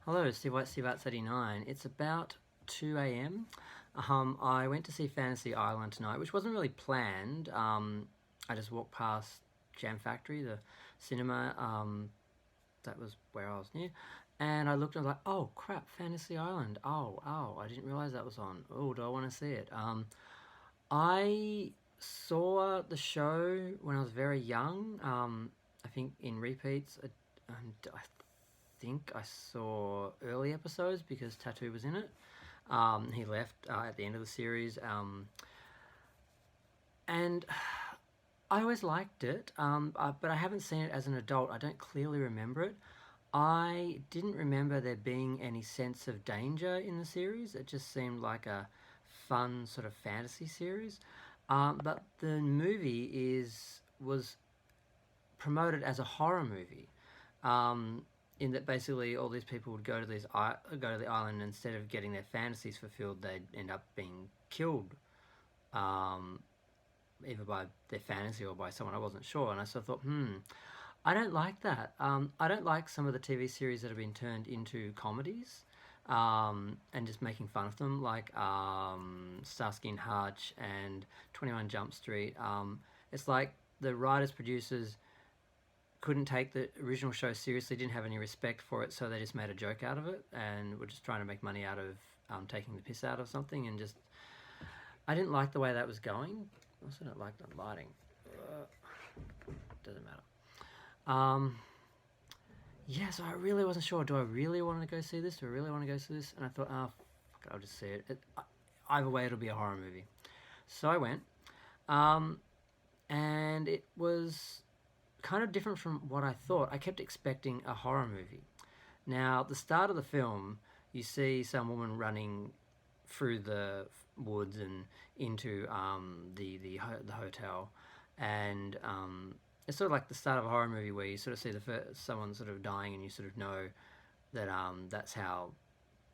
Hello, Steve White, Steve Arts 89. It's about 2 a.m. I went to see Fantasy Island tonight, which wasn't really planned. I just walked past Jam Factory, the cinema. That was where I was near. And I looked and I was like, oh crap, Fantasy Island. Oh, I didn't realize that was on. Oh, do I want to see it? I saw the show when I was very young. I think in repeats. And I think I saw early episodes because Tattoo was in it. He left at the end of the series, and I always liked it, but I haven't seen it as an adult. I don't clearly remember it. I didn't remember there being any sense of danger in the series. It just seemed like a fun sort of fantasy series. But the movie was promoted as a horror movie. In that basically all these people would go to the island, and instead of getting their fantasies fulfilled, they'd end up being killed, um, either by their fantasy or by someone I wasn't sure. And I sort of thought, I don't like that. I don't like some of the TV series that have been turned into comedies, and just making fun of them, like Starsky and Hutch and 21 Jump Street. It's like the writers, producers couldn't take the original show seriously, didn't have any respect for it, so they just made a joke out of it and were just trying to make money out of taking the piss out of something. And just, I didn't like the way that was going. I also don't like the lighting. Doesn't matter. Yeah, so I really wasn't sure. Do I really want to go see this? Do I really want to go see this? And I thought, oh, fuck it, I'll just see it. Either way, it'll be a horror movie. So I went, and it was kind of different from what I thought. I kept expecting a horror movie. Now, at the start of the film, you see some woman running through the woods and into the hotel, and it's sort of like the start of a horror movie where you sort of see someone sort of dying, and you sort of know that that's how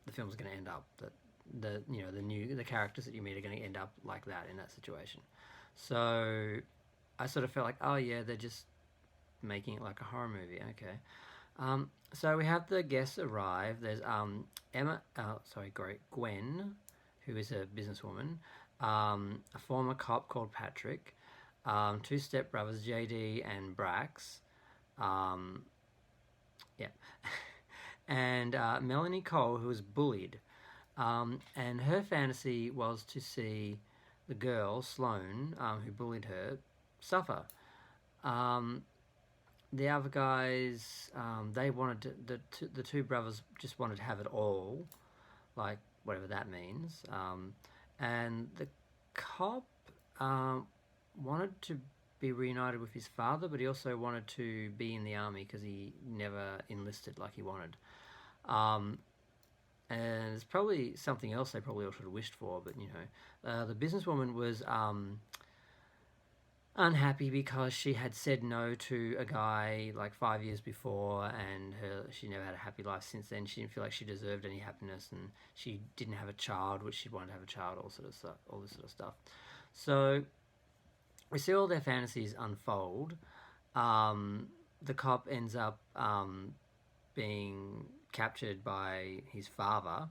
the film's going to end up. That the characters that you meet are going to end up like that in that situation. So I sort of felt like, oh yeah, they're just making it like a horror movie. Okay. So we have the guests arrive. There's Gwen, who is a businesswoman, a former cop called Patrick, two stepbrothers, JD and Brax, yeah, and Melanie Cole, who was bullied, and her fantasy was to see the girl Sloane, who bullied her, suffer. The other guys, they wanted the two brothers just wanted to have it all, like whatever that means. And the cop wanted to be reunited with his father, but he also wanted to be in the army because he never enlisted like he wanted. And it's probably something else they probably all should have wished for, but the businesswoman was unhappy because she had said no to a guy like 5 years before, and she never had a happy life since then. She didn't feel like she deserved any happiness, and she didn't have a child, which she wanted to have a child, all this sort of stuff. So we see all their fantasies unfold. The cop ends up being captured by his father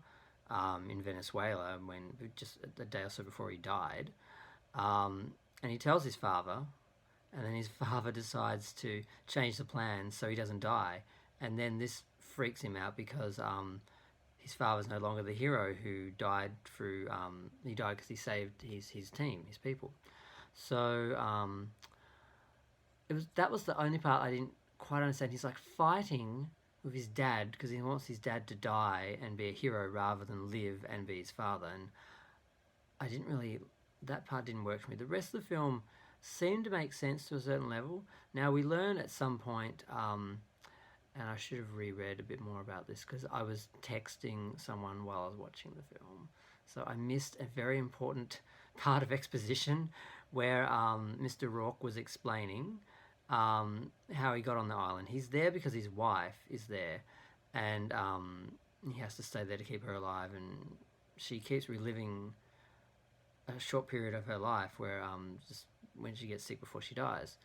in Venezuela when just a day or so before he died. And he tells his father, and then his father decides to change the plan so he doesn't die. And then this freaks him out because his father's no longer the hero who died through. He died because he saved his team, his people. So that was the only part I didn't quite understand. He's like fighting with his dad because he wants his dad to die and be a hero rather than live and be his father. And I didn't really. That part didn't work for me. The rest of the film seemed to make sense to a certain level. Now, we learn at some point, and I should have reread a bit more about this because I was texting someone while I was watching the film. So I missed a very important part of exposition where Mr. Rourke was explaining how he got on the island. He's there because his wife is there, and he has to stay there to keep her alive, and she keeps reliving a short period of her life where just when she gets sick before she dies,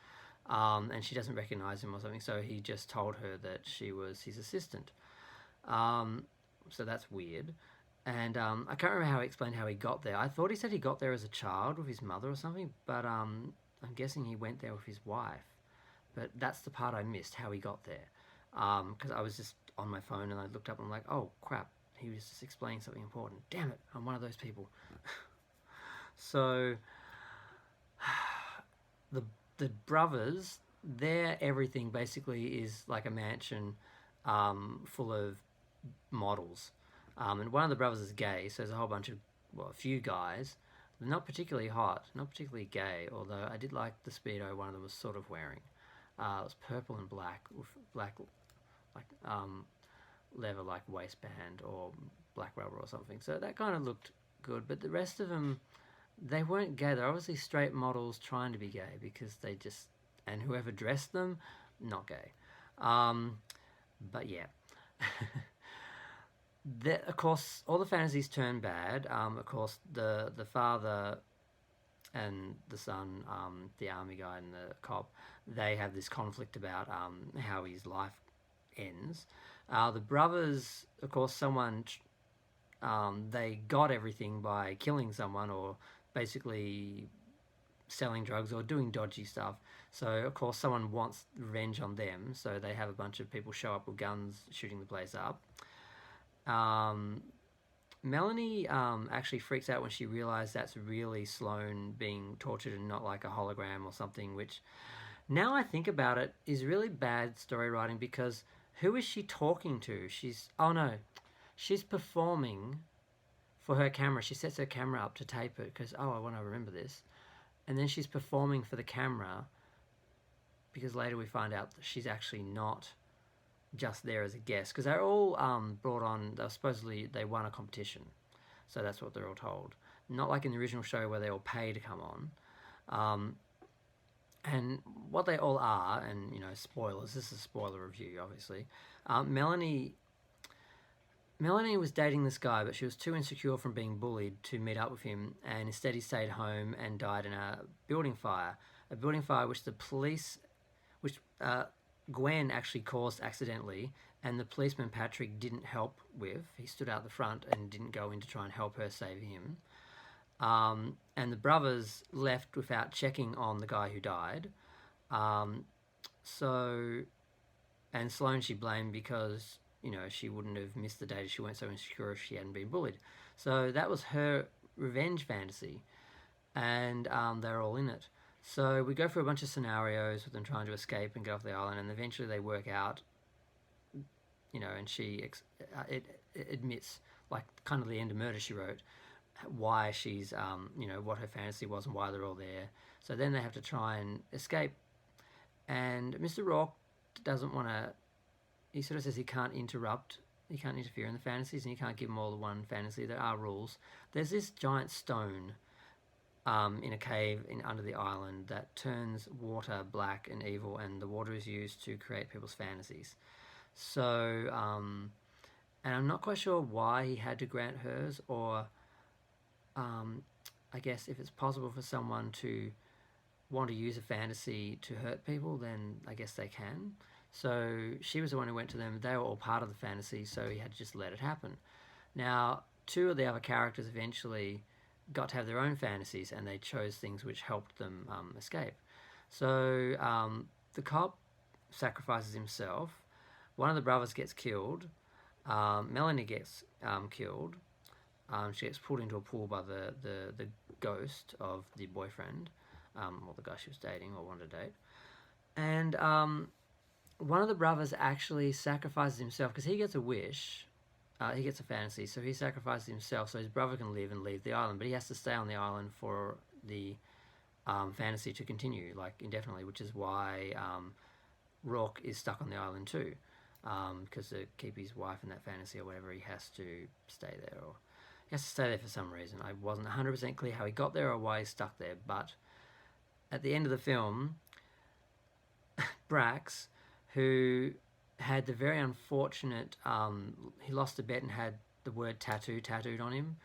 and she doesn't recognize him or something, so he just told her that she was his assistant. Um, so that's weird. And I can't remember how he explained how he got there. I thought he said he got there as a child with his mother or something, but I'm guessing he went there with his wife. But that's the part I missed, how he got there. Because I was just on my phone and I looked up and I'm like, oh crap, he was just explaining something important. Damn it, I'm one of those people. So the the brothers, their everything basically is like a mansion full of models. And one of the brothers is gay, so there's a whole bunch of, well, a few guys. Not particularly hot, not particularly gay, although I did like the Speedo one of them was sort of wearing. It was purple and black with black, like, leather, like waistband or black rubber or something. So that kind of looked good, but the rest of them, they weren't gay. They're obviously straight models trying to be gay because they just, and whoever dressed them, not gay. Um, but yeah. Of course, all the fantasies turn bad. Of course, the father and the son, the army guy and the cop, they have this conflict about how his life ends. The brothers, of course, they got everything by killing someone or basically selling drugs or doing dodgy stuff. So, of course, someone wants revenge on them. So they have a bunch of people show up with guns shooting the place up. Um, Melanie actually freaks out when she realizes that's really Sloane being tortured and not like a hologram or something, which now I think about it is really bad story writing because who is she talking to? Oh no, she's performing for her camera. She sets her camera up to tape it because, oh, I want to remember this. And then she's performing for the camera because later we find out that she's actually not just there as a guest because they're all brought on. They won a competition, so that's what they're all told. Not like in the original show where they all pay to come on. And what they all are, and spoilers. This is a spoiler review, obviously. Melanie was dating this guy, but she was too insecure from being bullied to meet up with him, and instead he stayed home and died in a building fire. A building fire which Gwen actually caused accidentally, and the policeman Patrick didn't help with. He stood out the front and didn't go in to try and help her save him. And the brothers left without checking on the guy who died. Um, so, and Sloane she blamed because, she wouldn't have missed the date if she weren't so insecure if she hadn't been bullied. So that was her revenge fantasy, and they're all in it. So we go through a bunch of scenarios with them trying to escape and get off the island, and eventually they work out, and it admits, like kind of the end of Murder, She Wrote, why she's, what her fantasy was and why they're all there. So then they have to try and escape. And Mr. Rourke doesn't want to, he sort of says he can't interfere in the fantasies and he can't give them all the one fantasy. There are rules. There's this giant stone in a cave under the island that turns water black and evil, and the water is used to create people's fantasies. So, and I'm not quite sure why he had to grant hers, or I guess if it's possible for someone to want to use a fantasy to hurt people, then I guess they can. So she was the one who went to them. They were all part of the fantasy, so he had to just let it happen. Now, two of the other characters eventually got to have their own fantasies, and they chose things which helped them escape. So the cop sacrifices himself. One of the brothers gets killed. Melanie gets killed. She gets pulled into a pool by the ghost of the boyfriend, or the guy she was dating or wanted to date. And one of the brothers actually sacrifices himself because he gets a wish. He gets a fantasy, so he sacrifices himself so his brother can live and leave the island. But he has to stay on the island for the fantasy to continue, like indefinitely, which is why Rourke is stuck on the island too. Because to keep his wife in that fantasy or whatever, he has to stay there. Or he has to stay there for some reason. I wasn't 100% clear how he got there or why he's stuck there. But at the end of the film, Brax, who had the very unfortunate, he lost a bet and had the word tattoo tattooed on him,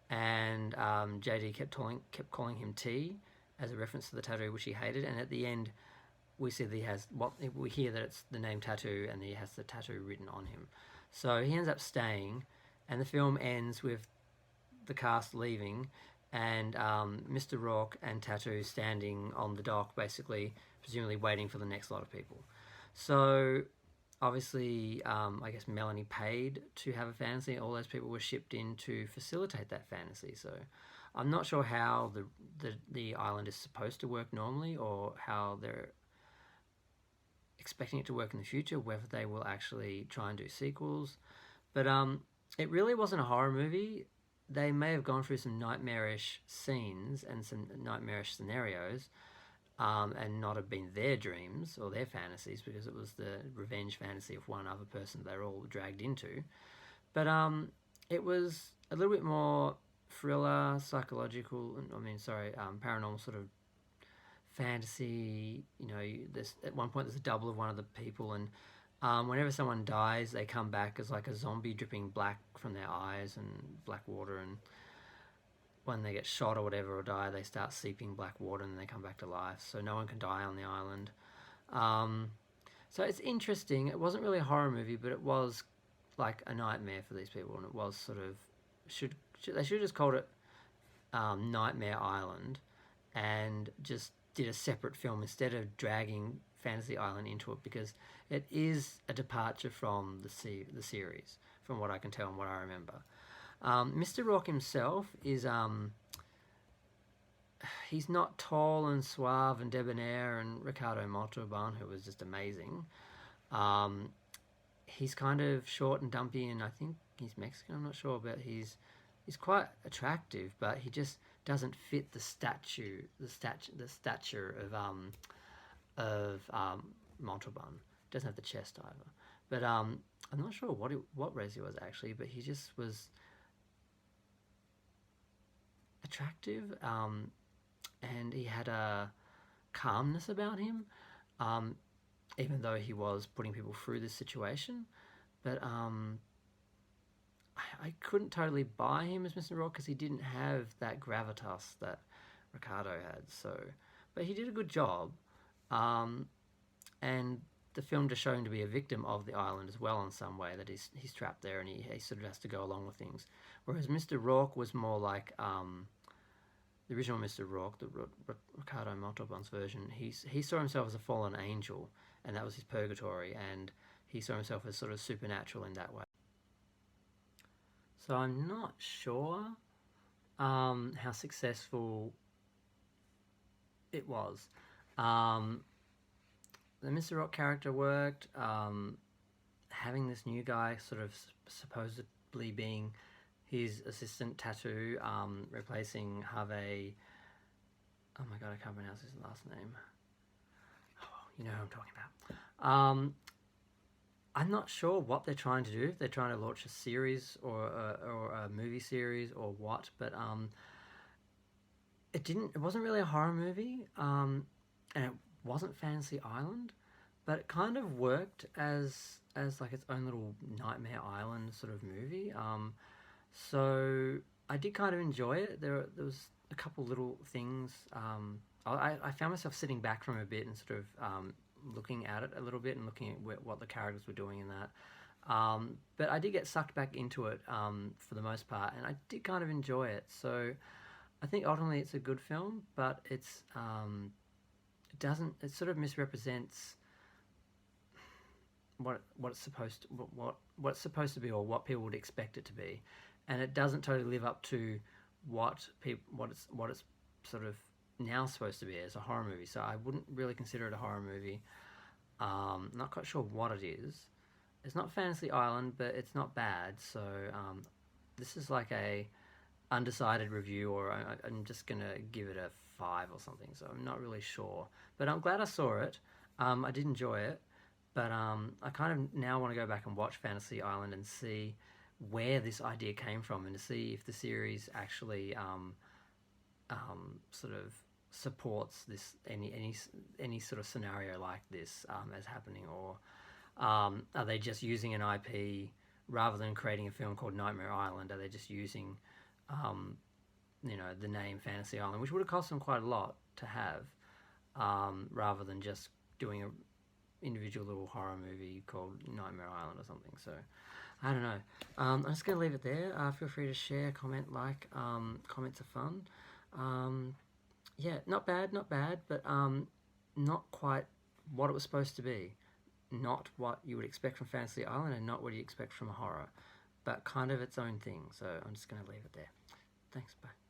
and JD kept calling him T as a reference to the tattoo which he hated, and at the end we see that we hear that it's the name Tattoo and he has the tattoo written on him. So he ends up staying, and the film ends with the cast leaving, and Mr. Rourke and Tattoo standing on the dock, basically, presumably waiting for the next lot of people. So obviously, I guess Melanie paid to have a fantasy. All those people were shipped in to facilitate that fantasy. So I'm not sure how the island is supposed to work normally, or how they're expecting it to work in the future. Whether they will actually try and do sequels, but it really wasn't a horror movie. They may have gone through some nightmarish scenes and some nightmarish scenarios, and not have been their dreams or their fantasies, because it was the revenge fantasy of one other person they were all dragged into. But it was a little bit more thriller, psychological. I mean, sorry, paranormal sort of fantasy. You know, there's at one point there's a double of one of the people, and whenever someone dies, they come back as like a zombie dripping black from their eyes and black water, and when they get shot or whatever or die, they start seeping black water and they come back to life. So no one can die on the island. Um, so it's interesting. It wasn't really a horror movie, but it was like a nightmare for these people, and it was sort of should they should have just called it Nightmare Island, and just did a separate film instead of dragging Fantasy Island into it, because it is a departure from the series, from what I can tell and what I remember. Mr. Rock himself is he's not tall and suave and debonair and Ricardo Montalban, who was just amazing. Um, he's kind of short and dumpy, and I think he's Mexican. I'm not sure, but he's quite attractive, but he just doesn't fit the stature of Montalban. Doesn't have the chest either. But I'm not sure what race he was actually, but he just was attractive, and he had a calmness about him, um, even though he was putting people through this situation. But I couldn't totally buy him as Mr. Rock, because he didn't have that gravitas that Ricardo had. So, but he did a good job, and the film just showed him to be a victim of the island as well in some way, that he's trapped there, and he sort of has to go along with things. Whereas Mr. Rourke was more like the original Mr. Rourke, the Ricardo Montalban's version. He saw himself as a fallen angel, and that was his purgatory, and he saw himself as sort of supernatural in that way. So I'm not sure how successful it was. Um, the Mr. Rock character worked. Having this new guy sort of supposedly being his assistant, Tattoo, replacing Harvey. Oh my god, I can't pronounce his last name. Oh, you know who I'm talking about. I'm not sure what they're trying to do. If they're trying to launch a series or a movie series or what, but it wasn't really a horror movie, and it wasn't Fantasy Island, but it kind of worked as like its own little Nightmare Island sort of movie. So I did kind of enjoy it. There was a couple little things. I found myself sitting back from a bit and sort of looking at it a little bit and looking at what the characters were doing in that. But I did get sucked back into it for the most part, and I did kind of enjoy it. So I think ultimately it's a good film, but it sort of misrepresents what it's supposed to, what it's supposed to be, or what people would expect it to be, and it doesn't totally live up to what it's sort of now supposed to be as a horror movie. So I wouldn't really consider it a horror movie. Not quite sure what it is. It's not Fantasy Island, but it's not bad. So this is like a undecided review, or I'm just gonna give it a 5 or something. So I'm not really sure, but I'm glad I saw it. I did enjoy it, but I kind of now want to go back and watch Fantasy Island and see where this idea came from, and to see if the series actually sort of supports this any sort of scenario like this as happening, or are they just using an IP rather than creating a film called Nightmare Island? Are they just using the name Fantasy Island, which would have cost them quite a lot to have, rather than just doing a individual little horror movie called Nightmare Island or something? So I don't know. I'm just going to leave it there. Feel free to share, comment, like. Comments are fun. Um, yeah, not bad, not bad, but not quite what it was supposed to be. Not what you would expect from Fantasy Island, and not what you expect from a horror, but kind of its own thing. So I'm just going to leave it there. Thanks, bye.